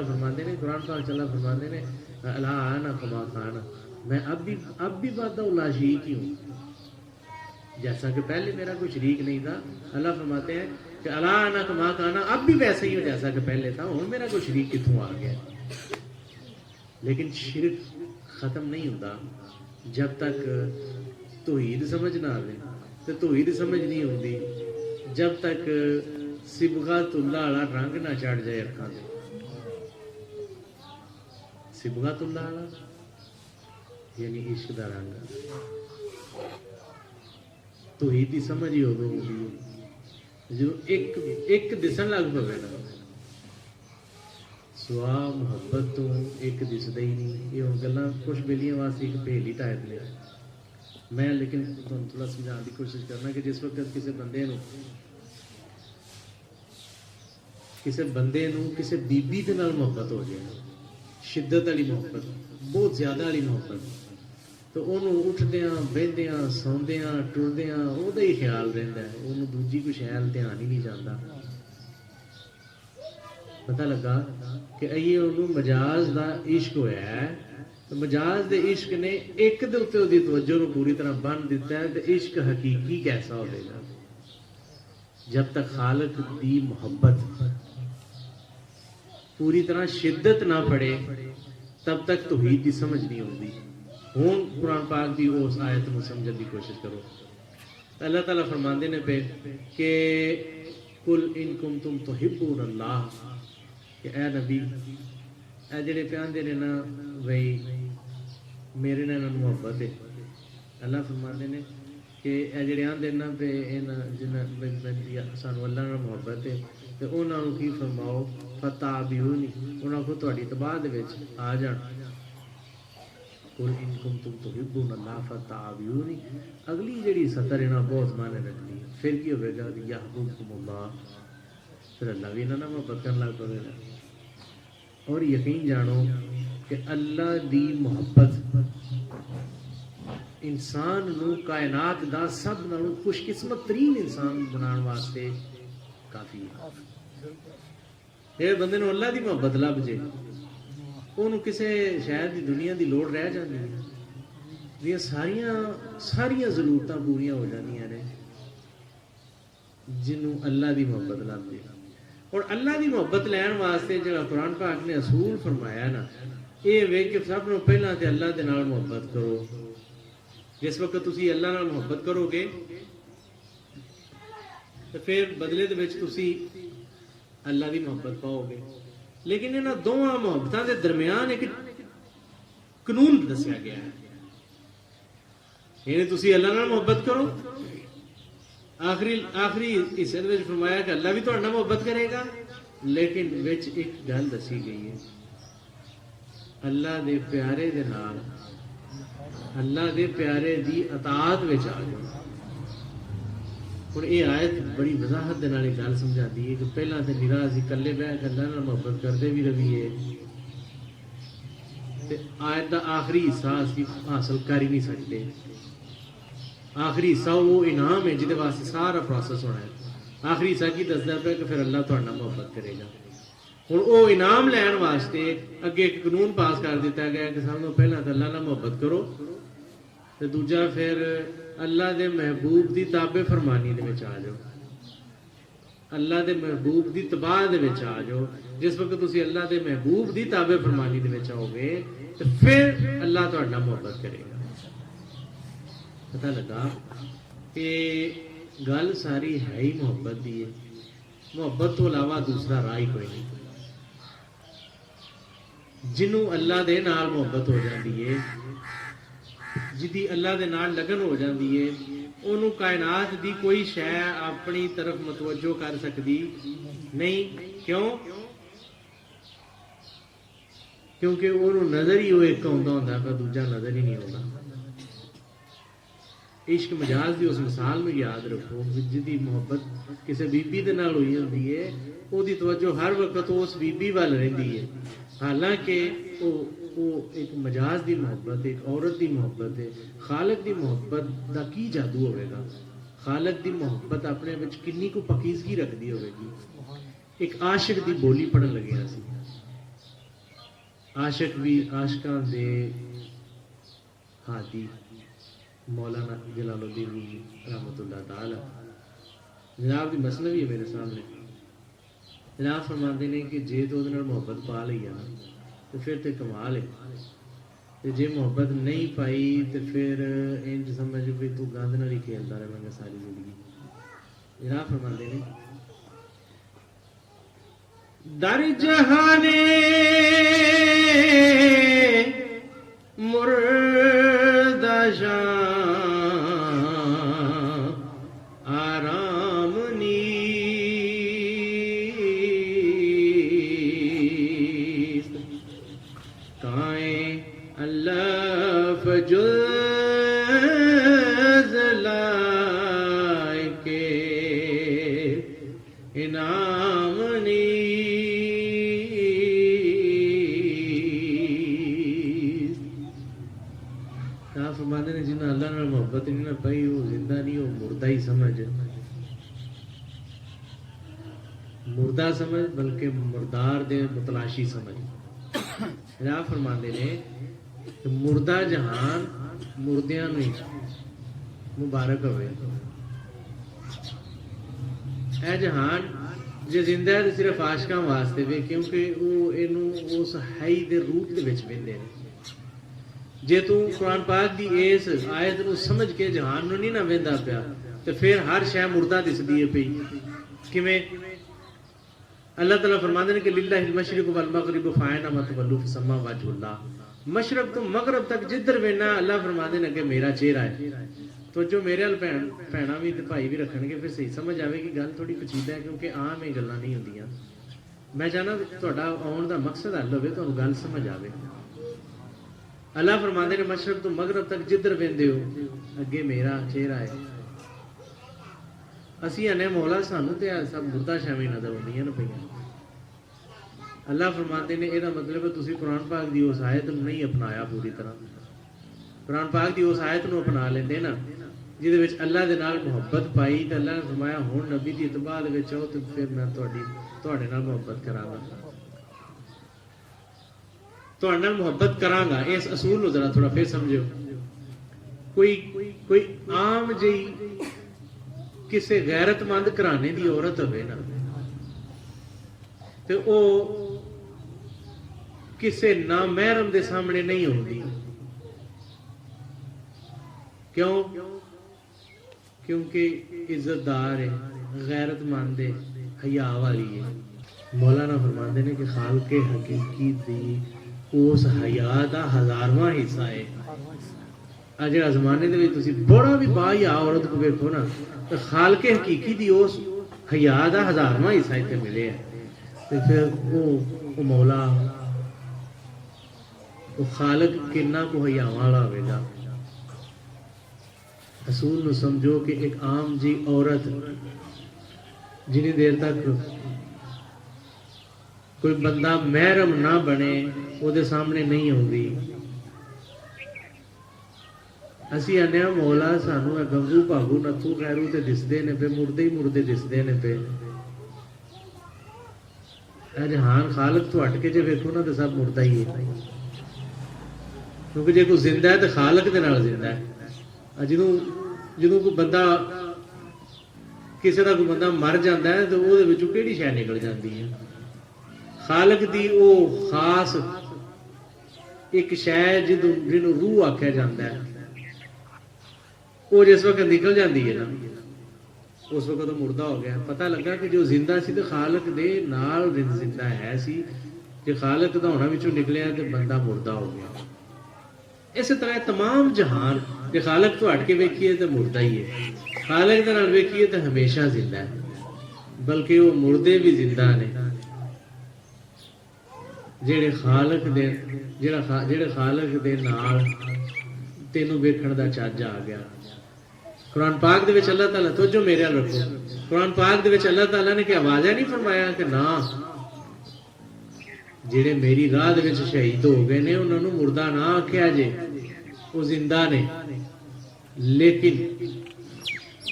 ताला फरमाते हैं, कुरान पाक अल्लाह फरमाते हैं, अला आना कमा खाना, मैं अब भी वादा ला शरीक ही हूँ, जैसा कि पहले मेरा कोई शरीक नहीं था। अल्लाह फरमाते हैं कि अला आना कमा खाना, अब भी वैसे ही हो जैसा कि पहले था, और मेरा कोई शरीक कितों आ गया। लेकिन शिरक खत्म नहीं होता जब तक तौहीद समझ ना आवे, तो तौहीद समझ नहीं होती जब तक सिबगतुल्लाह वाला रंग ना चढ़ जाए अखां ते। सिबगतुल्लाह वाला यानी इश्क दा रंग, तौहीद दी समझ ही उदों होंदी जो एक दिसन लग पवे ना, सुआ मुहब्बत तो एक दिसदा ही नहीं। ये हुण गल्लां कुछ बेलियां वास्ते एक पहेली टाइप ने, मैं लेकिन तुहानूं थोड़ा समझाने की कोशिश करना कि जिस वक्त किसी बंदे नूं किसी बीबी दे नाल मुहब्बत हो जाए, शिद्दत वाली मुहब्बत, बहुत ज्यादा वाली मुहब्बत, तो उन्होंने उठद्या बहद्या सौंद्या टुरद्या उहदा ही ख्याल रहिंदा है, उन्होंने दूजी कोई शैल ध्यान ही नहीं जाता। पता लगा कि ये उन्होंने मजाज का इश्क होया है, तो मजाज के इश्क ने एक दे उत्ते उहदी तवज्जो नूं पूरी तरह बन दिता है। तो इश्क हकीकी कैसा होगा? जब तक खालिक दी मुहब्बत पूरी तरह शिद्दत ना पड़े तब तक तौहीद की समझ नहीं होती। हुण कुरान पाक की उस आयत को समझने की कोशिश करो। अल्लाह ताला फरमाते ने पे कि कुल इन कुंतुम तुहिब्बूनल्लाह, कि ए नबी ए जेड़े प्यांदे ने ना बई मेरे नाल मुहब्बत है, अल्लाह फरमाते ने कि ए जेड़े आंदे ना पे जिन्हां सानू अल्लाह नाल मुहब्बत है, तो उन्हां नूं की फरमाओ फताबिऊनी, उन्हां को तुहाडी तबाह दे विच आ जाण। कुल इन कुंतुम तुहिब्बूनल्लाह फताबिऊनी, अगली जेड़ी सतर है ना बहुत माने रखती है। फिर की होगा यहबुबकुमुल्लाह, फिर अल्लाह भी इन्हां नाल मुहब्बत करन लग पवेगा। और यकीन जानो कि अल्लाह दी मुहब्बत इंसान नूं कायनात दा सब नालों खुशकिस्मत तरीन इंसान बनाने वास्ते काफ़ी है। ये बंदे नूं अल्लाह दी मुहब्बत लभ जे, उन्होंने किसी शहर की दुनिया की लोड़ रह जाती है, दी सारिया जरूरत पूरियां हो जांदियां ने जिन्हों अल्लाह की मुहब्बत लभ जे। और अल्लाह की मुहब्बत लैन वास्ते जो कुरान पाक ने असूल फरमाया ना, ये वे कि सब नूं पहलां ते अल्लाह दे नाल मुहब्बत करो। जिस वक्त तुसी अल्लाह नाल मुहब्बत करोगे तो फिर बदले दे विच तुसी अल्लाह की मुहब्बत पाओगे। लेकिन इन्हां दोवां मुहब्बतां दे दरमियान एक कानून दस्या गया है, यानी तुसी अल्लाह नाल मुहब्बत करो। आखिरी हिस्से में फरमाया कि अल्लाह भी तुहाडे नाल मुहब्बत करेगा, लेकिन विच एक गल दसी गई है, अल्लाह दे प्यारे दे नाल अल्लाह दे प्यारे दी अताअत विच आ जाओ। हुण ये आयत बड़ी वजाहत दे नाल गल समझाती है कि पहला तो निरा असीं कल्ले बह के अल्लाह नाल मुहब्बत करदे भी रहीए, ते आयत दा आखिरी हिस्सा असीं हासिल कर ही नहीं सकते। आखिरी हिस्सा वो इनाम है जिहदे वास्ते सारा प्रोसेस होना है। आखिरी हिस्सा की दसदा पिया कि फिर अल्लाह तुहाडे नाल मुहब्बत करेगा। हुण वो इनाम लैण वास्ते अगे एक कानून पास कर दिता गया कि सब तो पहला तो अल्लाह नाल मुहब्बत करो, ते दूजा फिर अल्लाह दे महबूब दी ताबे फरमानी दे विच आ जाओ, अल्लाह दे महबूब दी तबाह दे विच आ जाओ। जिस वक्त तुसी अल्लाह दे महबूब दी ताबे फरमानी दे विच आओगे तो फिर अल्लाह तुहाडे नाल मुहब्बत करेगा। पता लगा कि गल सारी है ही मुहब्बत दी है, मुहब्बत तो अलावा दूसरा राह ही कोई नहीं। जिन्हों अल्लाह दे नाल मुहब्बत हो जाती है, जिदी अल्लाह दे नाल लगन हो जाती है, उन्होंने कायनात दी कोई शै अपनी तरफ मतवजो कर सकती नहीं। क्यों? क्योंकि उन्होंने नजर ही वो एक आउंदा हुंदा पर दूजा नजर ही नहीं आता। इश्क मजाज की उस मिसाल में याद रखो, जिदी मुहब्बत किसी बीबी दे नाल हुई होंदी है, ओदी तवज्जो हर वक्त उस बीबी वाल रहिंदी है। हालांकि वो एक मजाज की मुहब्बत, एक औरत की मुहब्बत है। खालिक की मुहब्बत का की जादू होगा? खालिक की मुहब्बत अपने विच किन्नी को पकीजगी रखती होगी। एक आशिक की बोली पढ़न लगे सी, आशिक भी आशिकां दे हादी मौलाना जलालुद्दीन रूमी रहमतुल्लाह ताला जनाब की मसनवी है मेरे सामने। जनाब फरमाते ने कि जे तो उहदे नाल मुहब्बत पा लई है ना तो फिर तो कमाल है, तो जे मुहब्बत नहीं पाई तो फिर इंज समझ भी तू गंद नाल ही खेलता रहेगा सारी जिंदगी। जनाब फरमाते ने दर जहाने मुर्दा आराम नीस काए अल्लाह फजुज लाके इनाम फरमाते ने जिन्हें अल्लाह नाल मोहब्बत नहीं ना पाई वो जिंदा नहीं, वो मुर्दा ही समझ, मुर्दा समझ बल्कि मुर्दार दे मुतलाशी समझ। राह फरमाते ने मुर्दा जहान मुर्दियां नूं मुबारक होवे, ए जहान जे जिंदा है तो सिर्फ आशिकां वास्ते वे, क्योंकि वो इनू उस हाई दे रूप दे विच वेंदे ने। जे तू कुरान पाक दी इस आयत नूं समझ के जहान नूं नहीं ना वेंदा पिया तो फिर हर शै मुर्दा दिसदी है पई। किवें अल्लाह ताला फरमांदे ने कि लिल्लाहिल मशरिक वल मगरिब फअइनमा तुवल्लू फसम्मा वजहुल्लाह, मशरक तो मगरब तक जिधर वेना अल्लाह फरमांदे ने कि मेरा चेहरा है। तो जो मेरे अल भैणा भी ते भाई भी रखणगे फिर सही समझ आवेगी। गल थोड़ी पेचीदा है क्योंकि आम ये गल्लां नहीं होंदियां। मैं चाहना तुहाडा आउण दा मकसद हल होवे, तुहानूं गल समझ आवे। अल्लाह फरमाते ने मशरक तो मगरब तक जिधर वेंदे हो अगे मेरा चेहरा है। असी आने मौला सानू ते सब मुर्दा शामी नजर आउंदियां ने पईयां। अल्लाह फरमाते ने एदा मतलब है तुसी कुरान पाक दी उस आयत नूं नहीं अपनाया पूरी तरह। कुरान पाक दी उस आयत नूं अपना लेंदे ना जिहदे विच अल्लाह दे नाल मुहब्बत पाई ते अल्लाह ने फरमाया हुण नबी दी इत्तबा दे विच आओ ते फिर मैं तुहाडे नाल मुहब्बत करांगा, तुहाडे नाल मुहब्बत करांगा। इस असूल नूं जरा थोड़ा फिर समझो। कोई आम जी किसी गैरतमंद घराने दी औरत होवे ना ते ओ किसी नामहरम दे सामने नहीं आउंदी। क्यों? क्योंकि इज्जतदार है, गैरतमंद है, हया वाली है। मौलाना फरमाते ने कि खालके हकीकी दी उस हया दा हजारवां हिस्सा है। अज जिहड़ा जमाने दे विच तुसीं बड़ा भी बाहया औरत को वेखो ना तो खालके हकीकी दी उस हया दा हजारवां हिस्सा इत्थे मिले है। ते फिर वो मौला वो खालक किन्ना को हयावां वाला होवेगा। असूल नूं समझो कि एक आम जी औरत जिन्नी देर तक कोई बंदा महरम ना बने ਉਹਦੇ सामने नहीं आउंदी। असी आने मौला सानू गंगू भागू नथू खैरू ते दिसदे ने पे, मुर्दे ही मुर्दे दिसदे ने पे। जहान खालक तो हट के जे वेखो ना तो सब मुर्दा ही है, क्योंकि जे कोई जिंदा है तो खालक दे नाल जिंदा है। ਜਦੋਂ ਕੋਈ ਬੰਦਾ ਕਿਸੇ ਦਾ ਕੋਈ ਬੰਦਾ ਮਰ ਜਾਂਦਾ ਹੈ ਤੇ ਉਹਦੇ ਵਿੱਚੋਂ ਕਿਹੜੀ ਸ਼ੈ ਨਿਕਲ ਜਾਂਦੀ ਹੈ? ਖਾਲਕ ਦੀ ਉਹ ਖਾਸ ਇੱਕ ਸ਼ੈ ਜਿਹਨੂੰ ਰੂਹ ਆਖਿਆ ਜਾਂਦਾ ਹੈ, ਉਹ ਜਿਸ ਵਕਤ ਨਿਕਲ ਜਾਂਦੀ ਹੈ ਨਾ ਉਸ ਵਕਤ ਉਹ ਮੁਰਦਾ ਹੋ ਗਿਆ। ਪਤਾ ਲੱਗਾ ਕਿ ਜੋ ਜ਼ਿੰਦਾ ਸੀ ਤੇ ਖਾਲਕ ਦੇ ਨਾਲ ਜ਼ਿੰਦਾ ਹੈ ਸੀ, ਜੇ ਖਾਲਕ ਦਾ ਹੋਣਾ ਵਿੱਚੋਂ ਨਿਕਲਿਆ ਤੇ ਬੰਦਾ ਮੁਰਦਾ ਹੋ ਗਿਆ। इस तरह तमाम जहान जे खालक तो हट के वेखिए तो मुर्दा ही है, खालक दे नाल वेखिए तो हमेशा जिंदा है, बल्कि वो मुर्दे भी जिंदा ने जेड़े खालक दे जेड़े खालक दे नाल तेनू वेखण दा चज आ गया। कुरान पाक दे विच अल्लाह ताला तो जो मेरे अल रखो, कुरान पाक दे विच अल्लाह ताला ने क्या आवाज़ नहीं फरमाया कि ना ਜਿਹੜੇ मेरी राह दे विच शहीद हो गए ने उन्हां नूं मुर्दा ना आख्या जे, वो जिंदा ने। लेकिन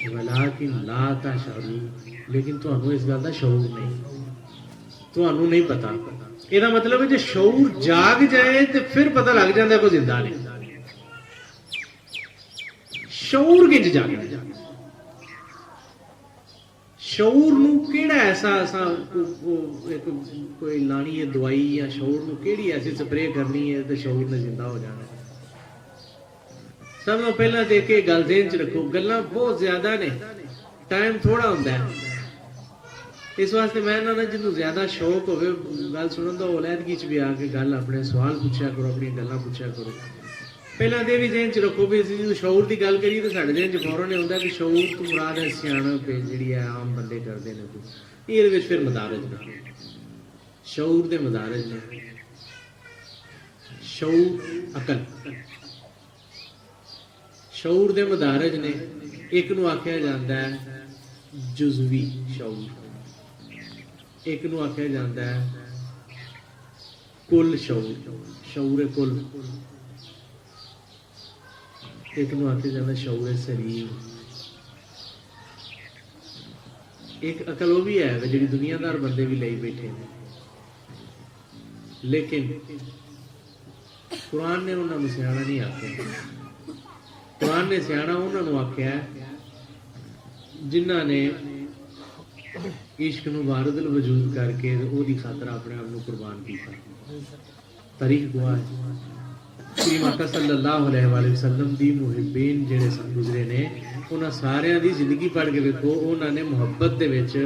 वलाकिन ला तशऊर, लेकिन तुहानूं इस गल दा शऊर नहीं, तुहानूं नहीं पता ਇਹਦਾ ਮਤਲਬ ਹੈ ਜੇ ਸ਼ਊਰ ਜਾਗ ਜਾਏ ਤੇ ਫਿਰ ਪਤਾ ਲੱਗ ਜਾਂਦਾ ਕੋਈ ਜ਼ਿੰਦਾ ਨਹੀਂ। ਸ਼ਊਰ ਕਿੰਜ ਜਾਗਦਾ? ਸ਼ਊਰ ਨੂੰ ਕਿਹੜਾ ਐਸਾ ਕੋਈ ਲਾਣੀ ਹੈ ਦਵਾਈ ਜਾਂ ਸ਼ਊਰ ਨੂੰ ਕਿਹੜੀ ਐਸੀ ਸਪਰੇਅ ਕਰਨੀ ਹੈ ਤੇ ਸ਼ਊਰ ਨੇ ਜ਼ਿੰਦਾ ਹੋ ਜਾਣਾ? ਸਭ ਤੋਂ ਪਹਿਲਾਂ ਤੇ ਇੱਕ ਗੱਲ ਜ਼ਿਹਨ ਚ ਰੱਖੋ, ਗੱਲਾਂ ਬਹੁਤ ਜ਼ਿਆਦਾ ਨੇ, ਟਾਈਮ ਥੋੜਾ ਹੁੰਦਾ ਹੈ। ਇਸ ਵਾਸਤੇ ਮੈਂ ਨਾ ਜਿਹਨੂੰ ਜ਼ਿਆਦਾ ਸ਼ੌਕ ਹੋਵੇ ਗੱਲ ਸੁਣਨ ਦਾ, ਉਹ ਲਹਿਦਗੀ ਚ ਵੀ ਆ ਕੇ ਗੱਲ ਆਪਣੇ ਸਵਾਲ ਪੁੱਛਿਆ ਕਰੋ, ਆਪਣੀਆਂ ਗੱਲਾਂ ਪੁੱਛਿਆ ਕਰੋ। ਪਹਿਲਾਂ ਤੇ ਵੀ ਜ਼ਿਹਨ ਚ ਰੱਖੋ ਵੀ ਅਸੀਂ ਜਦੋਂ ਸ਼ਊਰ ਦੀ ਗੱਲ ਕਰੀਏ ਤਾਂ ਸਾਡੇ ਜ਼ਿਹਨ ਚ ਫੌਰਨ ਹੁੰਦਾ ਕਿ ਸ਼ਊਰ ਤੋਂ ਮੁਰਾਦ ਹੈ ਸਿਆਣਪ ਜਿਹੜੀ ਹੈ ਆਮ ਬੰਦੇ ਕਰਦੇ ਨੇ। ਇਹਦੇ ਵਿੱਚ ਫਿਰ ਮਦਾਰਜ ਨੇ, ਸ਼ਊਰ ਦੇ ਮਦਾਰਜ ਨੇ। ਸ਼ਊਰ ਅਕਲ, ਸ਼ਊਰ ਦੇ ਮਦਾਰਜ ਨੇ। ਇੱਕ ਨੂੰ ਆਖਿਆ ਜਾਂਦਾ ਹੈ ਜੁਜ਼ਵੀ ਸ਼ਊਰ, ਇੱਕ ਨੂੰ ਆਖਿਆ ਜਾਂਦਾ ਹੈ ਕੁੱਲ ਸ਼ਊਰ, ਸ਼ਊਰ ਕੁੱਲ। ਇੱਕ ਨੂੰ ਆਖਿਆ ਜਾਂਦਾ ਸ਼ਊਰ ਸਰੀਰ। ਇੱਕ ਅਕਲ ਉਹ ਵੀ ਹੈ ਜਿਹੜੀ ਦੁਨੀਆਦਾਰ ਬੰਦੇ ਵੀ ਲਈ ਬੈਠੇ ਨੇ, ਲੇਕਿਨ ਕੁਰਾਨ ਨੇ ਉਹਨਾਂ ਨੂੰ ਸਿਆਣਾ ਨਹੀਂ ਆਖਿਆ। ਕੁਰਾਨ ਨੇ ਸਿਆਣਾ ਉਹਨਾਂ ਨੂੰ ਆਖਿਆ ਜਿਨ੍ਹਾਂ ਨੇ ਇਸ਼ਕ ਨੂੰ ਵਾਰਦਲ ਵਜੂਦ ਕਰਕੇ ਉਹਦੀ ਖਾਤਰ ਆਪਣੇ ਆਪ ਨੂੰ ਕੁਰਬਾਨ ਕੀਤਾ। ਤਾਰੀਖ ਗਵਾਹ ਹੈ ਸ੍ਰੀ ਆਕਾ ਸੱਲੱਲਾਹੁ ਅਲੈਹਿ ਵਸੱਲਮ ਦੀ ਮੁਹਿੱਬੀਨ ਜਿਹੜੇ ਗੁਜ਼ਰੇ ਨੇ, ਉਹਨਾਂ ਸਾਰਿਆਂ ਦੀ ਜ਼ਿੰਦਗੀ ਪੜ੍ਹ ਕੇ ਵੇਖੋ, ਉਹਨਾਂ ਨੇ ਮੁਹੱਬਤ ਦੇ ਵਿੱਚ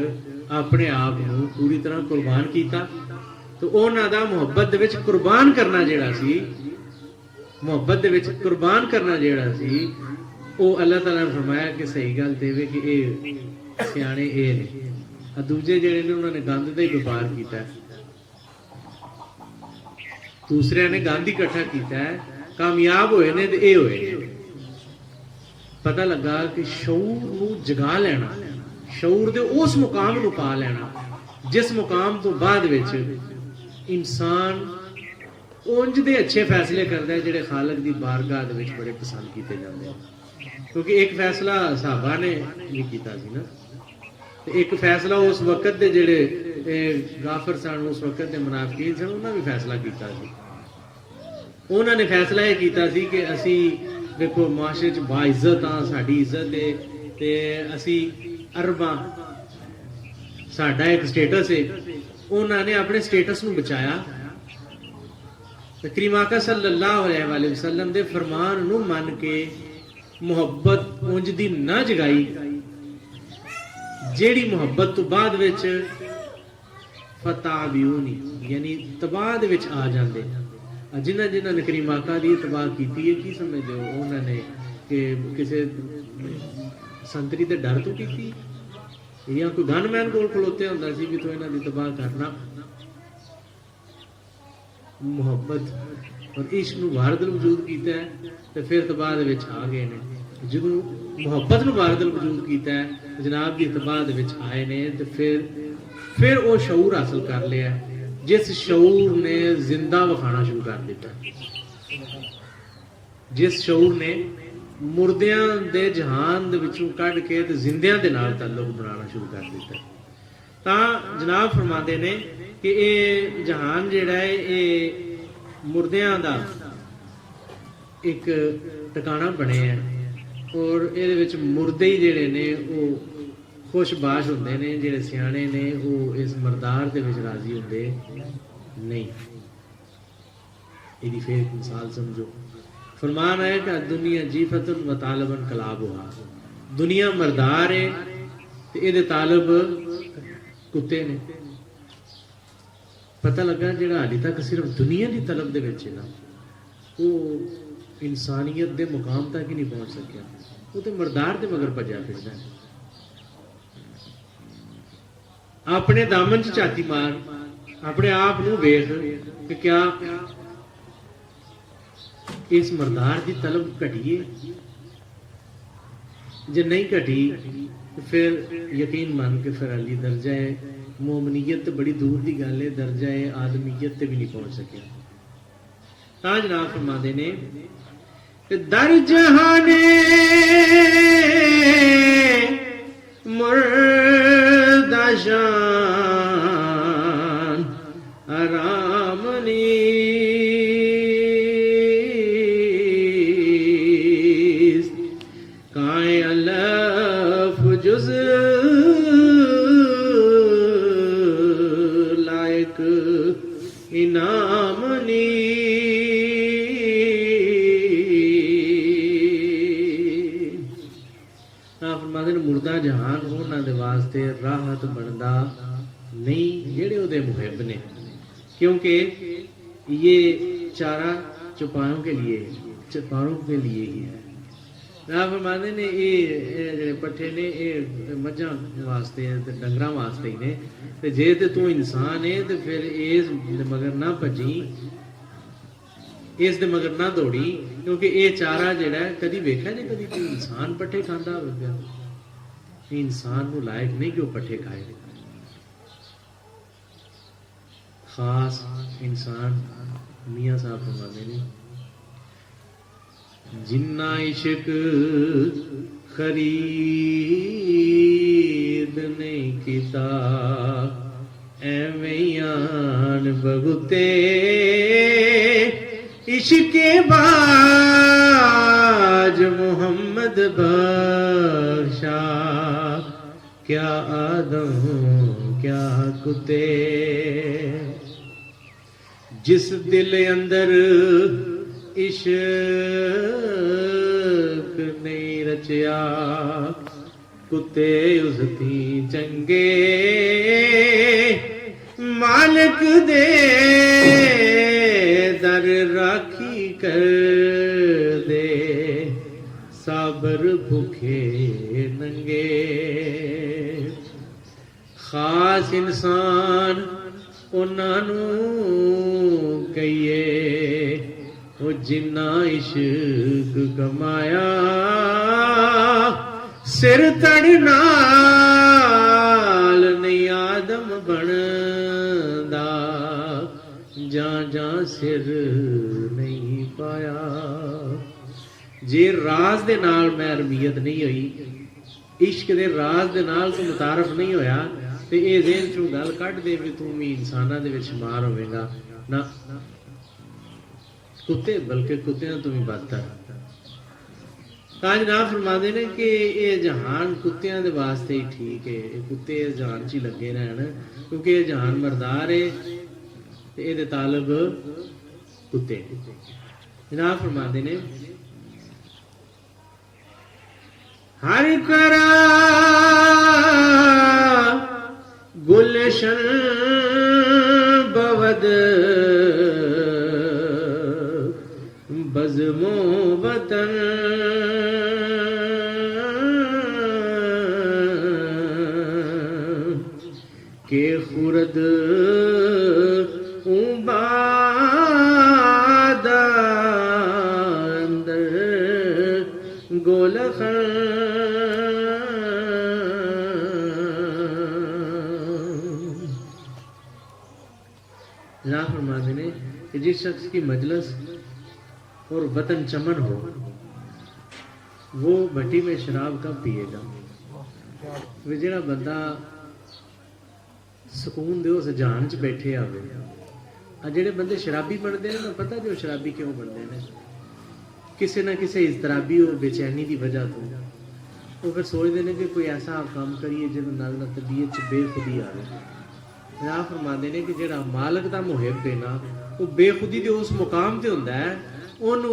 ਆਪਣੇ ਆਪ ਨੂੰ ਪੂਰੀ ਤਰ੍ਹਾਂ ਕੁਰਬਾਨ ਕੀਤਾ। ਤੇ ਉਹਨਾਂ ਦਾ ਮੁਹੱਬਤ ਦੇ ਵਿੱਚ ਕੁਰਬਾਨ ਕਰਨਾ ਜਿਹੜਾ ਸੀ, ਮੁਹੱਬਤ ਦੇ ਵਿੱਚ ਕੁਰਬਾਨ ਕਰਨਾ ਜਿਹੜਾ ਸੀ, ਉਹ ਅੱਲਾਹ ਤਾਲਾ ਨੇ ਫਰਮਾਇਆ ਕਿ ਸਹੀ ਗੱਲ ਦੇਵੇ ਕਿ ਇਹ ਸਿਆਣੇ ਇਹ ਨੇ। ਦੂਜੇ ਜਿਹੜੇ ਨੇ ਉਹਨਾਂ ਨੇ ਗੰਦ ਦਾ ਹੀ ਵਪਾਰ ਕੀਤਾ, ਦੂਸਰਿਆਂ ਨੇ ਗੰਦ ਇਕੱਠਾ ਕੀਤਾ ਹੈ, ਕਾਮਯਾਬ ਹੋਏ ਨੇ ਤੇ ਇਹ ਹੋਏ ਨੇ। ਪਤਾ ਲੱਗਾ ਕਿ ਸ਼ਊਰ ਨੂੰ ਜਗਾ ਲੈਣਾ, ਸ਼ਊਰ ਦੇ ਉਸ ਮੁਕਾਮ ਨੂੰ ਪਾ ਲੈਣਾ ਜਿਸ ਮੁਕਾਮ ਤੋਂ ਬਾਅਦ ਵਿੱਚ ਇਨਸਾਨ ਉਂਝ ਦੇ ਅੱਛੇ ਫੈਸਲੇ ਕਰਦਾ ਹੈ ਜਿਹੜੇ ਖਾਲਕ ਦੀ ਬਾਰਗਾਹ ਦੇ ਵਿੱਚ ਬੜੇ ਪਸੰਦ ਕੀਤੇ ਜਾਂਦੇ ਹਨ। ਕਿਉਂਕਿ ਇੱਕ ਫੈਸਲਾ ਸਹਾਬਾ ਨੇ ਵੀ ਕੀਤਾ ਸੀ ਨਾ, ਤੇ ਇੱਕ ਫੈਸਲਾ ਉਸ ਵਕਤ ਦੇ ਜਿਹੜੇ ਗਾਫਰ ਸਨ, ਉਸ ਵਕਤ ਦੇ ਮੁਨਾਫਿਕੀਨ ਸਨ, ਉਹਨਾਂ ਵੀ ਫੈਸਲਾ ਕੀਤਾ ਸੀ। ਉਹਨਾਂ ਨੇ ਫੈਸਲਾ ਇਹ ਕੀਤਾ ਸੀ ਕਿ ਅਸੀਂ ਦੇਖੋ ਮੁਆਸ਼ਰੇ 'ਚ ਬਾਇਜ਼ਤ ਹਾਂ, ਸਾਡੀ ਇੱਜ਼ਤ ਹੈ ਤੇ ਅਸੀਂ ਅਰਬਾਂ, ਸਾਡਾ ਇੱਕ ਸਟੇਟਸ ਹੈ। ਉਹਨਾਂ ਨੇ ਆਪਣੇ ਸਟੇਟਸ ਨੂੰ ਬਚਾਇਆ। ਕਰੀਮ ਆਕਾ ਸੱਲੱਲਾਹੁ ਅਲੈਹਿ ਵਸੱਲਮ ਦੇ ਫਰਮਾਨ ਨੂੰ ਮੰਨ ਕੇ ਮੁਹੱਬਤ ਉਂਝ ਦੀ ਨਾ ਜਗਾਈ, ਜਿਹੜੀ ਮੁਹੱਬਤ ਤੋਂ ਬਾਅਦ ਵਿੱਚ ਫਤਾਬਿਊਨੀ ਯਾਨੀ ਤਬਾਹ ਦੇ ਵਿੱਚ ਆ ਜਾਂਦੇ। ਜਿਨ੍ਹਾਂ ਜਿਨ੍ਹਾਂ ਨੇ ਕਰੀਮ ਆਕਾ ਦੀ ਤਬਾਹ ਕੀਤੀ ਹੈ, ਕੀ ਸਮਝਦੇ ਹੋ ਉਹਨਾਂ ਨੇ ਕਿ ਕਿਸੇ ਸੰਤਰੀ ਦੇ ਡਰ ਤੋਂ ਕੀਤੀ ਜਾਂ ਕੋਈ ਗਨਮੈਨ ਕੋਲ ਖਲੋਤੇ ਹੁੰਦਾ ਸੀ ਵੀ ਤੂੰ ਇਹਨਾਂ ਦੀ ਤਬਾਹ ਕਰਨਾ? ਮੁਹੱਬਤ ਔਰ ਇਸ਼ਕ ਨੂੰ ਵਾਰਦਲ ਵਜੂਦ ਕੀਤਾ ਹੈ ਤੇ ਫਿਰ ਤਬਾਹ ਦੇ ਵਿੱਚ ਆ ਗਏ ਨੇ। ਜਦੋਂ ਮੁਹੱਬਤ ਨੂੰ ਵਾਰਦਲ ਵਜੂਦ ਕੀਤਾ ਹੈ, ਜਨਾਬ ਦੀ ਤਬਾਹ ਦੇ ਵਿੱਚ ਆਏ ਨੇ ਤੇ ਫਿਰ ਉਹ ਸ਼ਊਰ ਹਾਸਲ ਕਰ ਲਿਆ ਜਿਸ ਸ਼ਊਰ ਨੇ ਜ਼ਿੰਦਾ ਵਿਖਾਣਾ ਸ਼ੁਰੂ ਕਰ ਦਿੱਤਾ, ਜਿਸ ਸ਼ਊਰ ਨੇ ਮੁਰਦਿਆਂ ਦੇ ਜਹਾਨ ਦੇ ਵਿੱਚੋਂ ਕੱਢ ਕੇ ਤੇ ਜ਼ਿੰਦਿਆਂ ਦੇ ਨਾਲ ਤਾਲੁਕ ਬਣਾਉਣਾ ਸ਼ੁਰੂ ਕਰ ਦਿੱਤਾ। ਤਾਂ ਜਨਾਬ ਫਰਮਾਉਂਦੇ ਨੇ ਕਿ ਇਹ ਜਹਾਨ ਜਿਹੜਾ ਹੈ ਇਹ ਮੁਰਦਿਆਂ ਦਾ ਇੱਕ ਟਿਕਾਣਾ ਬਣਿਆ ਔਰ ਇਹਦੇ ਵਿੱਚ ਮੁਰਦੇ ਹੀ ਜਿਹੜੇ ਨੇ ਉਹ ਖੁਸ਼ਬਾਸ਼ ਹੁੰਦੇ ਨੇ, ਜਿਹੜੇ ਸਿਆਣੇ ਨੇ ਉਹ ਇਸ ਮਰਦਾਰ ਦੇ ਵਿੱਚ ਰਾਜ਼ੀ ਹੁੰਦੇ ਨਹੀਂ। ਇਹਦੀ ਫੇਰ ਇੱਕ ਮਿਸਾਲ ਸਮਝੋ। फरमान है कि दुनिया जीफतुन व तालबन कलाबुहा, दुनिया मरदार है ते इहदे तालब कुत्ते ने। पता लगा जिहड़ा हाली तक सिर्फ दुनिया की तलब दे विच है ना, वो इंसानियत दे मुकाम तक ही नहीं पहुंच सकिया, वो तो मरदार दे मगर भजा फिरदा है। अपने दामन च झाती मार, अपने आप नूं वेख कि क्या इस मरदार की तलब घटी है? जे नहीं घटी तो फिर यकीन मान के फिर अली दर्जा है मोमनीयत बड़ी दूर की गल है, दर्जा है आदमीयत ते भी नहीं पहुंच सके। ता जनाब फरमाते ने दर जहाने मुर्दा शान आराम इनाम नी। फरमाते मुर्दा जहान उन्होंने वास्ते राहत बनता नहीं जेड़े उहदे मुहिब ने, क्योंकि ये चारा चौपायों के लिए ही है। फरमाते ने ये पट्ठे ने ये मझां वास्ते ते डंगरां वास्ते ही ने, ते जे ते तू इंसान है तो फिर इस मगर ना भजी, इस दे मगर ना दौड़ी, क्योंकि ये चारा जिहड़ा कदी वेखिया नहीं कदी कोई इंसान पट्ठे खांदा होवे। इंसान को लायक नहीं कि वो पट्ठे खाए। खास इंसान मियाँ साहब फरमाते ने जिन्ना इश्क खरीद नहीं किता एवं बगुते इश्के बाज मोहम्मद बख्शा क्या आदम क्या कुत्ते। जिस दिल अंदर इश्क नहीं रचिया कुत्ते उसकी चंगे मालिक दे दर राखी कर दे साबर भूखे नंगे। खास इंसान उन्होंने कहिए वो जिन्ना इश्क कमाया सिर तड़ नाल नहीं आदम बनदा जा जा सिर नहीं पाया। जे राज दे नाल महरमीयत नहीं हुई, इश्क दे राज दे नाल तू मुतारफ नहीं होया, ते ये ज़हन चों गल कढ दे भी तू भी इंसानां दे विच शुमार होवेगा ना। कुत्ते बल्कि कुत्तियां तो भी बदतर। ताज ना फरमाते ने कि ये जहान कुत्तियां दे वास्ते ही ठीक है, कुत्ते इस जहान च ही लगे रहन, क्योंकि ये जहान मरदार है ते इहदे तालब कुत्ते। जनाब फरमाते ने हर करा गुलशन बवद बज़्मो वतन के खुरद उबादंदर गोलखन। जनाब फरमाते ने कि जिस शख्स की मजलिस और वतन चमन हो वो भट्टी में शराब कब पिएगा। वे जिहड़ा बंदा सुकून दे उस जहान च बैठे आवे, आ जिहड़े बंदे शराबी बनते हैं ना, पता जो शराबी क्यों बनते हैं, किसी ना किसी इजतराबी और बेचैनी की वजह तो वो फिर सोचते हैं कि कोई ऐसा काम करिए जिस नाल ना तबीयत च बेखुदी आवे। जनाब फरमाते हैं कि जिहड़ा मालक दा मुहिब है ना वो बेखुदी दे उस मुकाम ते हुंदा है, ਉਹਨੂੰ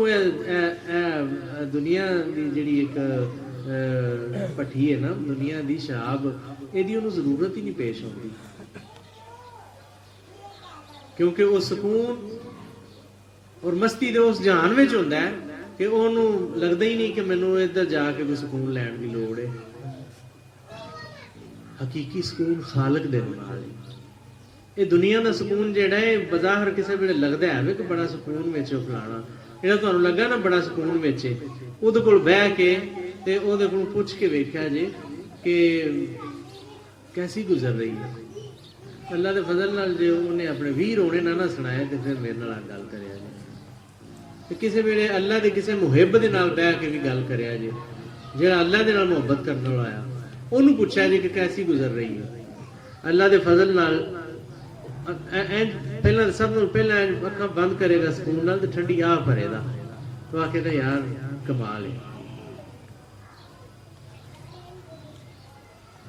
ਦੁਨੀਆ ਦੀ ਜਿਹੜੀ ਇੱਕ ਭੱਠੀ ਹੈ ਨਾ, ਦੁਨੀਆ ਦੀ ਸ਼ਰਾਬ, ਇਹਦੀ ਉਹਨੂੰ ਜ਼ਰੂਰਤ ਹੀ ਨਹੀਂ ਪੇਸ਼ ਆਉਂਦੀ, ਕਿਉਂਕਿ ਉਹ ਸਕੂਨ ਔਰ ਮਸਤੀ ਦੇ ਉਸ ਜਹਾਨ ਵਿੱਚ ਹੁੰਦਾ ਹੈ ਕਿ ਉਹਨੂੰ ਲੱਗਦਾ ਹੀ ਨਹੀਂ ਕਿ ਮੈਨੂੰ ਇੱਧਰ ਜਾ ਕੇ ਕੋਈ ਸਕੂਨ ਲੈਣ ਦੀ ਲੋੜ ਹੈ। ਹਕੀਕੀ ਸਕੂਨ ਖਾਲਕ ਦੇ ਨਾਲ ਹੈ। ਇਹ ਦੁਨੀਆ ਦਾ ਸਕੂਨ ਜਿਹੜਾ ਹੈ ਬਜ਼ਾਹਰ ਕਿਸੇ ਵੇਲੇ ਲੱਗਦਾ ਹੈ ਕਿ ਬੜਾ ਸਕੂਨ ਵਿੱਚ ਫਲਾਣਾ, ਜਿਹੜਾ ਤੁਹਾਨੂੰ ਲੱਗਾ ਨਾ ਬੜਾ ਸਕੂਨ ਵਿੱਚ ਉਹਦੇ ਕੋਲ ਬਹਿ ਕੇ ਤੇ ਉਹਦੇ ਕੋਲ ਪੁੱਛ ਕੇ ਵੇਖਿਆ ਜੇ ਕਿ ਕੈਸੀ ਗੁਜ਼ਰ ਰਹੀ ਹੈ। ਅੱਲਾ ਦੇ ਫਜ਼ਲ ਨਾਲ ਜੇ ਉਹਨੇ ਆਪਣੇ 20 ਰੋਣੇ ਨਾ ਸੁਣਾਏ ਤੇ ਫਿਰ ਮੇਰੇ ਨਾਲ ਗੱਲ ਕਰਿਆ ਜੇ, ਤੇ ਕਿਸੇ ਵੇਲੇ ਅੱਲਾ ਦੇ ਕਿਸੇ ਮੁਹਿੱਬ ਦੇ ਨਾਲ ਬਹਿ ਕੇ ਵੀ ਗੱਲ ਕਰਿਆ ਜੇ, ਜਿਹੜਾ ਅੱਲਾ ਦੇ ਨਾਲ ਮੁਹੱਬਤ ਕਰਨ ਵਾਲਾ ਆਇਆ ਉਹਨੂੰ ਪੁੱਛਿਆ ਜੇ ਕਿ ਕੈਸੀ ਗੁਜ਼ਰ ਰਹੀ ਹੈ। ਅੱਲਾ ਦੇ ਫਜ਼ਲ ਨਾਲ ਪਹਿਲਾਂ ਸਭ ਨੂੰ ਪਹਿਲਾਂ ਅੱਖਾਂ ਬੰਦ ਕਰੇਗਾ ਸਕੂਨ ਨਾਲ ਤੇ ਠੰਡੀ ਆਹ ਭਰੇਗਾ, तो आखिर यार कमाल है।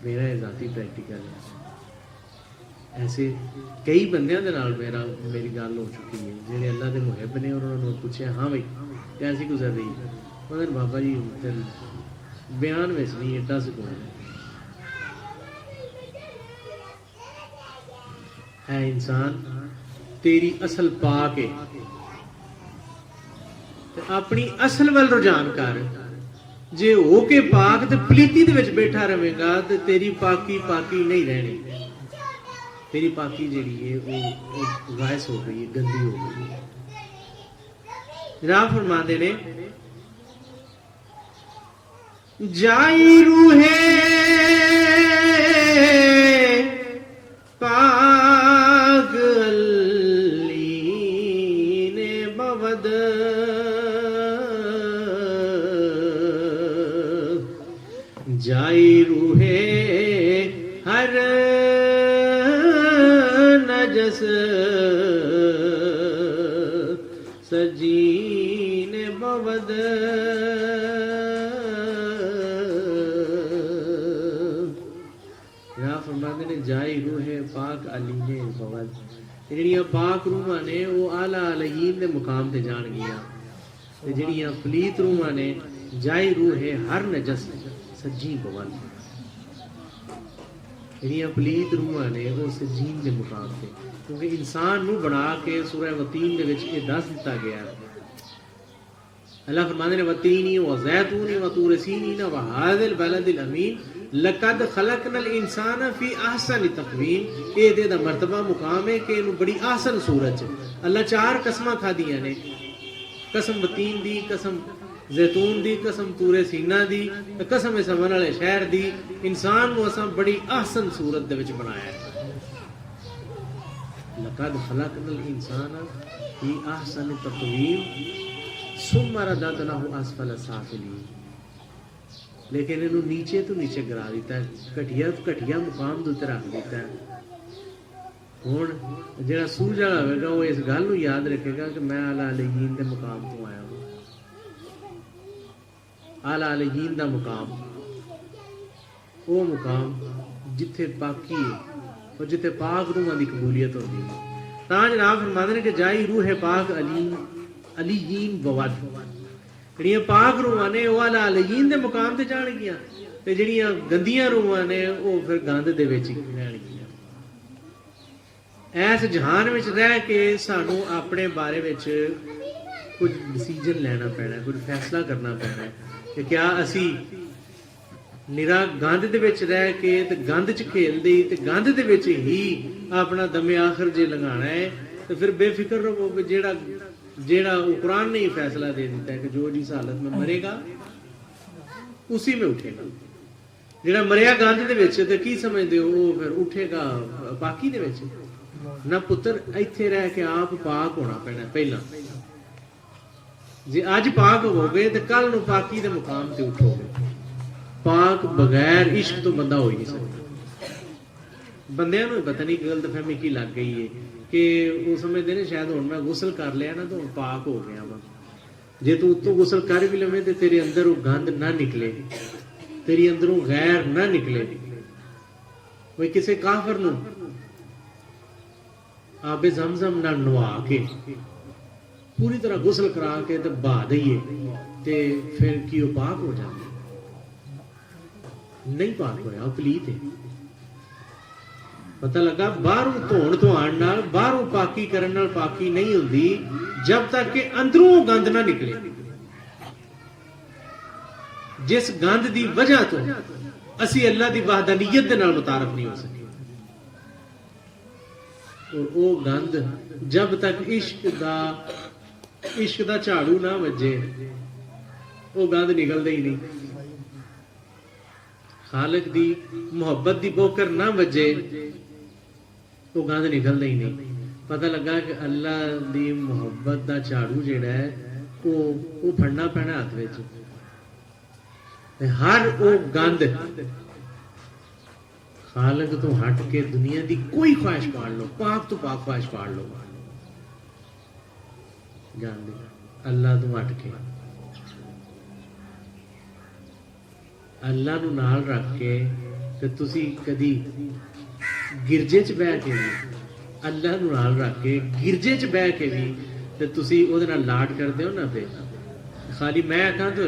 मेरा ये ज़ाती प्रैक्टिकल है। ऐसे कई बंदियां दे नाल मेरी गल हो चुकी है जेडे अल्लाह दे मुहिब ने और उन्होंने पूछा हाँ भाई कैसी गुजर रही उन्होंने बाबा जी फिर बयान में नहीं एडा सुकून है इंसान तेरी असल पा के अपनी असल वल रुझान कर जे हो के पाक ते पलीती दे विच बैठा रहेगा तो तेरी पाकी पाकी नहीं रहनी तेरी पाकी जिहड़ी है वो गायस हो गई है गंदी हो गई है जनाब फरमाते ने जाई रूहे पाक ने बवद जाई रूहे हर नजस सजीन बवद फरमाते ने जाई रूहे पाक अली ने बवद ਜਿਹੜੀਆਂ पाक रूहां ने वो आला अलहीन ਦੇ मुकाम ਤੇ ਜਾਣ ਗਈਆਂ ਤੇ ਜਿਹੜੀਆਂ ਪਲੀਤ रूहां ने जाई रूहे हर नजस सजी बवद ਜਿਹੜੀਆਂ ਪਲੀਤ रूहां ने वो सजीन ਦੇ मुकाम ਤੇ क्योंकि इंसान ਨੂੰ बना के सूरह वतीन ਦੇ ਵਿੱਚ ਇਹ ਦੱਸ ਦਿੱਤਾ ਗਿਆ अल्लाह फरमाते ने वतीनी व ज़ैतूनी व तूर सीनीन व हाज़िल बलदिल अमीन लक़द खलक़नल इंसान फी अहसन तक़वीम ये दे दा मर्तबा मुकाम है कि इनू बड़ी आसन सूरत अल्लाह चार कसमां खादियां ने कसम वतीन दी कसम ज़ैतून दी कसम तूरे सीना दी कसम समन वाले शहर दी इंसान नू असां बड़ी आसन सूरत दे विच बनाया है लक़द खलक़नल इंसान फी अहसन तक़वीम सुम्मा रददनाहु अस्फल साफिलीन लेकिन इन्हों नीचे तो नीचे गिरा दिता है घटिया मुकाम के उत्ते रख दिता है हुण जिहड़ा सूझ वाला होगा वो इस गल नूं याद रखेगा कि मैं आला अलहीन के मुकाम तो आया हूं आला अलहीन दा मुकाम वो मुकाम जिथे पाकी है और जिथे पाक रूहां दी कबूलियत होती है तां जनाब फरमाते हैं कि जाई रूह पाक अलीयीन बवद ਜਿਹੜੀਆਂ ਪਾਕ ਰੂਹਾਂ ਨੇ ਉਹ ਆਲਾ ਅਲੀयीन ਦੇ ਮੁਕਾਮ ਤੇ ਜਾਣਗੀਆਂ ਤੇ ਜਿਹੜੀਆਂ ਗੰਦੀਆਂ ਰੂਹਾਂ ਨੇ ਉਹ ਫਿਰ ਗੰਦ ਦੇ ਵਿੱਚ ਹੀ ਰਹਿਣਗੀਆਂ ਐਸ ਜਹਾਨ ਵਿੱਚ ਰਹਿ ਕੇ ਸਾਨੂੰ ਆਪਣੇ ਬਾਰੇ ਵਿੱਚ ਕੁਝ ਡਿਸੀਜਨ ਲੈਣਾ ਪੈਣਾ ਕੁਝ ਫੈਸਲਾ ਕਰਨਾ ਪੈਣਾ ਕਿ ਕਿਆ ਅਸੀਂ ਨਿਰਾ ਗੰਦ ਦੇ ਵਿੱਚ ਰਹਿ ਕੇ ਤੇ ਗੰਦ 'ਚ ਖੇਲਦੇ ਤੇ ਗੰਦ ਦੇ ਵਿੱਚ ਹੀ ਆਪਣਾ ਦਮੇ ਆਖਰ ਜੇ ਲੰਘਾਣਾ ਹੈ ਤੇ ਫਿਰ ਬੇਫਿਕਰ ਰਹੋ ਕਿ जेड़ा वो कुरान ने ही फैसला दे देता है कि जो जिस हालत में मरेगा उसी में उठेगा जेड़ा मरिया गंद दे विच ते की समझदे हो फिर उठेगा पाकी दे विच ना पुत्र इत्थे रह के आप पाक होना पैना पहला जे अज पाक होगे ते कल नूं पाकी दे मुकाम ते उठोगे पाक बगैर इश्क तो बंदा हो ही नहीं सकता बंदियां नूं पता नहीं गलतफहमी की लग गई है कि वो समझते ने शायद हुण मैं गुसल कर लिया ना तो हुण पाक हो गया वा जे तू उत्तों गुसल कर भी लवे तो तेरे अंदर वो गंद ना निकले तेरी अंदरों गैर ना निकले कोई किसी काफिर नूं आबे ज़मज़म ना नवा के पूरी तरह गुसल करा के ते बहा दईए ते फिर की वो पाक हो जांदे नहीं पाक होया पलीत है पता लगा बाहरों धोण धुआण नाल बाहरों पाकी करन नाल पाकी नहीं हुंदी जब तक कि अंदरों गंद ना निकले जिस गंद दी वजह तो असी अल्लाह दी वहदानियत दे नाल मुतारफ नहीं हो सके और वो गंद जब तक इश्क दा झाड़ू ना वजे वो गंद निकलदा ही नहीं खालिक दी मुहब्बत दी बोकर ना वजे वो गंद निकलता ही नहीं पता लगा कि अल्लाह दी मुहब्बत दा झाड़ू जिहड़ा है वो फड़ना पैना हाथ विच हर वो गंद खालिक तो हट के दुनिया दी कोई ख्वाहिश पाल लो पाक तो पाक ख्वाहिश पाल लो जान दे अल्लाह तो हट के अल्लाह नूं नाल रख के ते तुसी कदी ਗਿਰਜੇ 'ਚ ਬਹਿ ਕੇ ਵੀ, ਅੱਲਾ ਨੂੰ ਨਾਲ ਰੱਖ ਕੇ ਗਿਰਜੇ 'ਚ ਬਹਿ ਕੇ ਵੀ ਤੇ ਤੁਸੀਂ ਉਹਦੇ ਨਾਲ ਲਾਡ ਕਰਦੇ ਹੋ ਨਾ, ਫਿਰ ਖਾਲੀ ਮੈਂ ਆਖਾਂ ਤੇ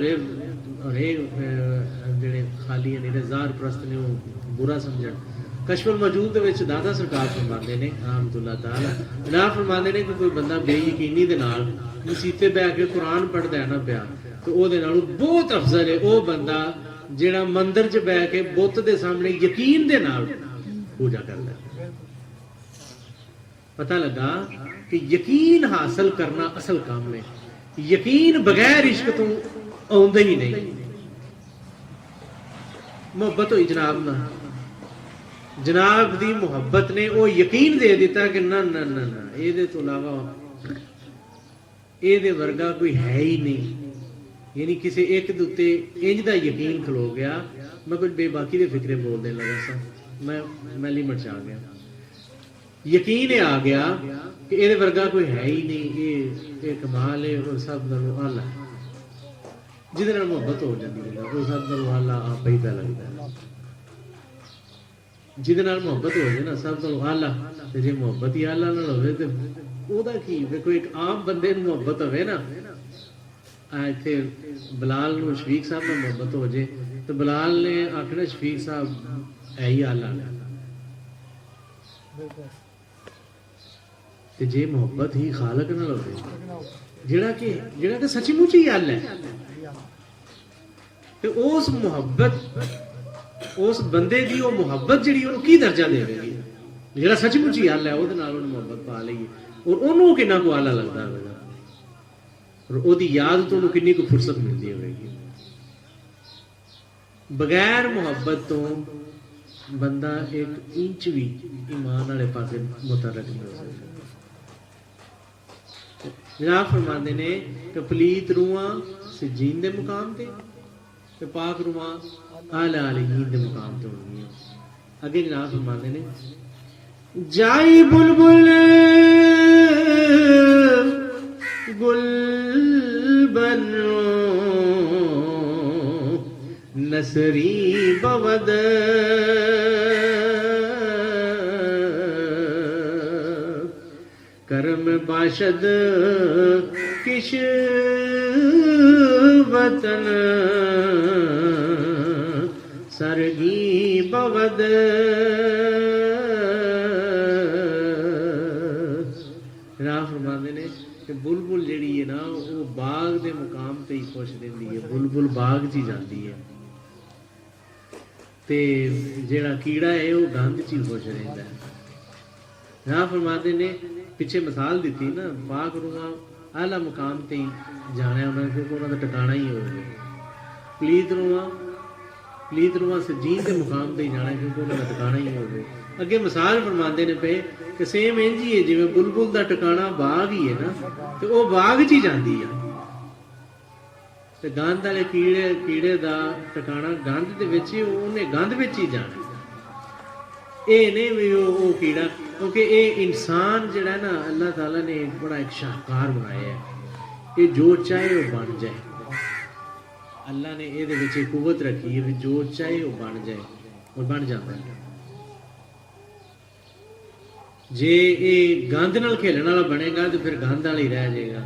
ਜਿਹੜੇ ਖਾਲੀ ਨੇ ਜ਼ਾਹਰ ਪ੍ਰਸਤ ਨੇ ਉਹ ਬੁਰਾ ਸਮਝਣ। ਕਸ਼ਫੁਲ ਮੌਜੂਦ ਦੇ ਵਿੱਚ ਦਾਦਾ ਸਰਕਾਰ ਫਰਮਾਉਂਦੇ ਨੇ ਰਹਿਮਤੁल्लाह ਤਾਲਾ, ਜਨਾਬ ਫਰਮਾਉਂਦੇ ਨੇ ਕਿ ਕੋਈ ਬੰਦਾ ਬੇਯਕੀਨੀ ਦੇ ਨਾਲ ਮਸੀਤੇ ਬਹਿ ਕੇ ਕੁਰਾਨ ਪੜ੍ਹਦਾ ਹੈ ਨਾ ਪਿਆ, ਤੇ ਉਹਦੇ ਨਾਲੋਂ ਬਹੁਤ ਅਫਜ਼ਲ ਹੈ ਉਹ ਬੰਦਾ ਜਿਹੜਾ ਮੰਦਿਰ 'ਚ ਬਹਿ ਕੇ ਬੁੱਤ ਦੇ ਸਾਹਮਣੇ ਯਕੀਨ ਦੇ ਨਾਲ ਪੂਜਾ ਕਰਦਾ। ਪਤਾ ਲੱਗਾ ਕਿ ਯਕੀਨ ਹਾਸਲ ਕਰਨਾ ਅਸਲ ਕੰਮ ਹੈ। ਯਕੀਨ ਬਗੈਰ ਇਸ਼ਕ ਤੋਂ ਆਉਂਦਾ ਹੀ ਨਹੀਂ। ਮੁਹੱਬਤ ਹੋਈ ਜਨਾਬ ਨਾਲ, ਜਨਾਬ ਦੀ ਮੁਹੱਬਤ ਨੇ ਉਹ ਯਕੀਨ ਦੇ ਦਿੱਤਾ ਕਿ ਨਾ ਨਾ ਨਾ ਨਾ, ਇਹਦੇ ਤੋਂ ਇਲਾਵਾ ਇਹਦੇ ਵਰਗਾ ਕੋਈ ਹੈ ਹੀ ਨਹੀਂ। ਯਾਨੀ ਕਿਸੇ ਇੱਕ ਦੇ ਉੱਤੇ ਇੰਜ ਦਾ ਯਕੀਨ ਖਲੋ ਗਿਆ। ਮੈਂ ਕੁਝ ਬੇਬਾਕੀ ਦੇ ਫਿਕਰੇ ਬੋਲਦੇ ਲੱਗਾ ਸਾਂ, ਮੈਂ ਲਿਮਟ 'ਚ ਆ ਗਿਆ। ਯਕੀਨ ਇਹ ਆ ਗਿਆ ਕਿ ਇਹਦੇ ਵਰਗਾ ਕੋਈ ਹੈ ਹੀ ਨਹੀਂ, ਇਹ ਕਮਾਲ ਹੈ। ਉਹ ਸਭ ਨਾਲੋਂ ਆਲਾ ਜਿਹਦੇ ਨਾਲ ਮੁਹੱਬਤ ਹੋ ਜਾਂਦੀ ਹੈ, ਉਹ ਸਭ ਨਾਲੋਂ ਆਲਾ ਆਪੇ ਹੀ ਪੈ ਲੱਗਦਾ। ਜਿਹਦੇ ਨਾਲ ਮੁਹੱਬਤ ਹੋ ਜਾਏ ਨਾ ਸਭ ਤੋਂ ਆਲਾ, ਤੇ ਜੇ ਮੁਹੱਬਤ ਹੀ ਆਲਾ ਨਾਲ ਹੋਵੇ ਤੇ ਉਹਦਾ ਕੀ। ਵੇਖੋ ਇੱਕ ਆਮ ਬੰਦੇ ਨੂੰ ਮੁਹੱਬਤ ਹੋਵੇ ਨਾ, ਇੱਥੇ ਬਲਾਲ ਨੂੰ ਸ਼ਫੀਕ ਸਾਹਿਬ ਨਾਲ ਮੁਹੱਬਤ ਹੋ ਜੇ ਤੇ ਬਲਾਲ ਨੇ ਆਖਣਾ ਸ਼ਫੀਕ ਸਾਹਿਬ ਐ ਹੀ ਆਲਾ ਨੇ। ਤੇ ਜੇ ਮੁਹੱਬਤ ਹੀ ਖਾਲਕ ਨਾਲ ਹੋਵੇ, ਜਿਹੜਾ ਕਿ ਸੱਚਮੁੱਚ ਹੀ ਆਲਾ ਹੈ, ਤੇ ਉਸ ਮੁਹੱਬਤ, ਉਸ ਬੰਦੇ ਦੀ ਉਹ ਮੁਹੱਬਤ ਜਿਹੜੀ ਉਹਨੂੰ ਕੀ ਦਰਜਾ ਦੇਵੇਗੀ। ਜਿਹੜਾ ਸੱਚਮੁੱਚ ਹੀ ਆਲਾ ਹੈ ਉਹਦੇ ਨਾਲ ਉਹਨੂੰ ਮੁਹੱਬਤ ਪਾ ਲਈਏ, ਔਰ ਉਹਨੂੰ ਕਿੰਨਾ ਕੁ ਆਲਾ ਲੱਗਦਾ ਹੋਵੇਗਾ, ਔਰ ਉਹਦੀ ਯਾਦ ਤੋਂ ਉਹਨੂੰ ਕਿੰਨੀ ਕੁ ਫੁਰਸਤ ਮਿਲਦੀ ਹੋਵੇਗੀ। ਬਗੈਰ ਮੁਹੱਬਤ ਤੋਂ ਬੰਦਾ ਇੱਕ ਇੰਚ ਵੀ ਈਮਾਨ ਵਾਲੇ ਪਾਸੇ ਮੁਤਰਕ ਨਹੀਂ ਹੋ ਸਕਦਾ। ਜਨਾਬ ਫਰਮਾਉਂਦੇ ਨੇ ਕਿ ਪਲੀਤ ਰੂਹਾਂ ਸਿਜੀਨ ਦੇ ਮੁਕਾਮ ਤੇ ਤੇ ਪਾਕ ਰੂਹਾਂ ਆਲਾ ਅਲੀਨ ਦੇ ਮੁਕਾਮ ਤੇ ਹੋਣਗੀਆਂ। ਅੱਗੇ ਜਨਾਬ ਫਰਮਾਉਂਦੇ ਨੇ ਜਾਈ ਬੁਲਬੁਲ गुलबन नसरी बवद करम बाशद किश वतन सरगी बवद। राह फरमाते ने कि बुलबुल ਜਿਹੜੀ ਹੈ ਨਾ ਉਹ ਬਾਗ ਦੇ ਮੁਕਾਮ ਤੇ ਹੀ ਖੁਸ਼ ਰਹਿੰਦੀ ਹੈ। ਬੁਲਬੁਲ ਬਾਗ 'ਚ ਹੀ ਜਾਂਦੀ ਹੈ ਤੇ ਜਿਹੜਾ ਕੀੜਾ ਹੈ ਉਹ ਗੰਧ 'ਚ ਹੀ ਖੁਸ਼ ਰਹਿੰਦਾ ਹੈ। ਰਾਹ ਫਰਮਾਉਂਦੇ ਨੇ, ਪਿੱਛੇ ਮਿਸਾਲ ਦਿੱਤੀ ਨਾ, ਪਾਕ ਰੂਹਾਂ ਆਲਾ ਮੁਕਾਮ ਤੇ ਹੀ ਜਾਣਿਆ ਉਹਨਾਂ ਨੇ, ਕਿਉਂਕਿ ਉਹਨਾਂ ਦਾ ਟਿਕਾਣਾ ਹੀ ਹੋਵੇ। ਪਲੀਤ ਰੂਹਾਂ ਸਜੀਨ ਦੇ ਮੁਕਾਮ ਤੇ ਹੀ ਜਾਣਾ, ਕਿਉਂਕਿ ਉਹਨਾਂ ਦਾ ਟਿਕਾਣਾ ਹੀ ਹੋਵੇ। ਅੱਗੇ ਮਿਸਾਲ ਫਰਮਾਉਂਦੇ ਨੇ ਪਏ ਕਿ ਸੇਮ ਇੰਝ ਹੀ ਹੈ ਜਿਵੇਂ ਬੁਲਬੁਲ ਦਾ ਟਿਕਾਣਾ ਬਾਗ ਹੀ ਹੈ ਨਾ, ਤੇ ਉਹ ਬਾਗ 'ਚ ਹੀ ਜਾਂਦੀ ਆ, ਤੇ ਗੰਧ ਵਾਲੇ ਕੀੜੇ ਦਾ ਟਿਕਾਣਾ ਗੰਧ ਦੇ ਵਿੱਚ ਹੀ, ਉਹਨੇ ਗੰਧ ਵਿੱਚ ਹੀ ਜਾਣਾ। ਇਹ ਨਹੀਂ ਵੀ ਉਹ ਕੀੜਾ, ਕਿਉਂਕਿ ਇਹ ਇਨਸਾਨ ਜਿਹੜਾ ਨਾ ਅੱਲਾਹ ਤਾਲਾ ਨੇ ਬੜਾ ਇੱਕ ਸ਼ਾਹਕਾਰ ਬਣਾਇਆ ਹੈ। ਇਹ ਜੋ ਚਾਹੇ ਉਹ ਬਣ ਜਾਏ। ਅੱਲਾਹ ਨੇ ਇਹਦੇ ਵਿੱਚ ਇੱਕ ਕੁਵਤ ਰੱਖੀ ਹੈ ਵੀ ਜੋ ਚਾਹੇ ਉਹ ਬਣ ਜਾਏ, ਉਹ ਬਣ ਜਾਂਦਾ ਹੈ। ਜੇ ਇਹ ਗੰਧ ਨਾਲ ਖੇਲਣ ਵਾਲਾ ਬਣੇਗਾ ਤੇ ਫਿਰ ਗੰਧ ਵਾਲਾ ਹੀ ਰਹਿ ਜਾਏਗਾ।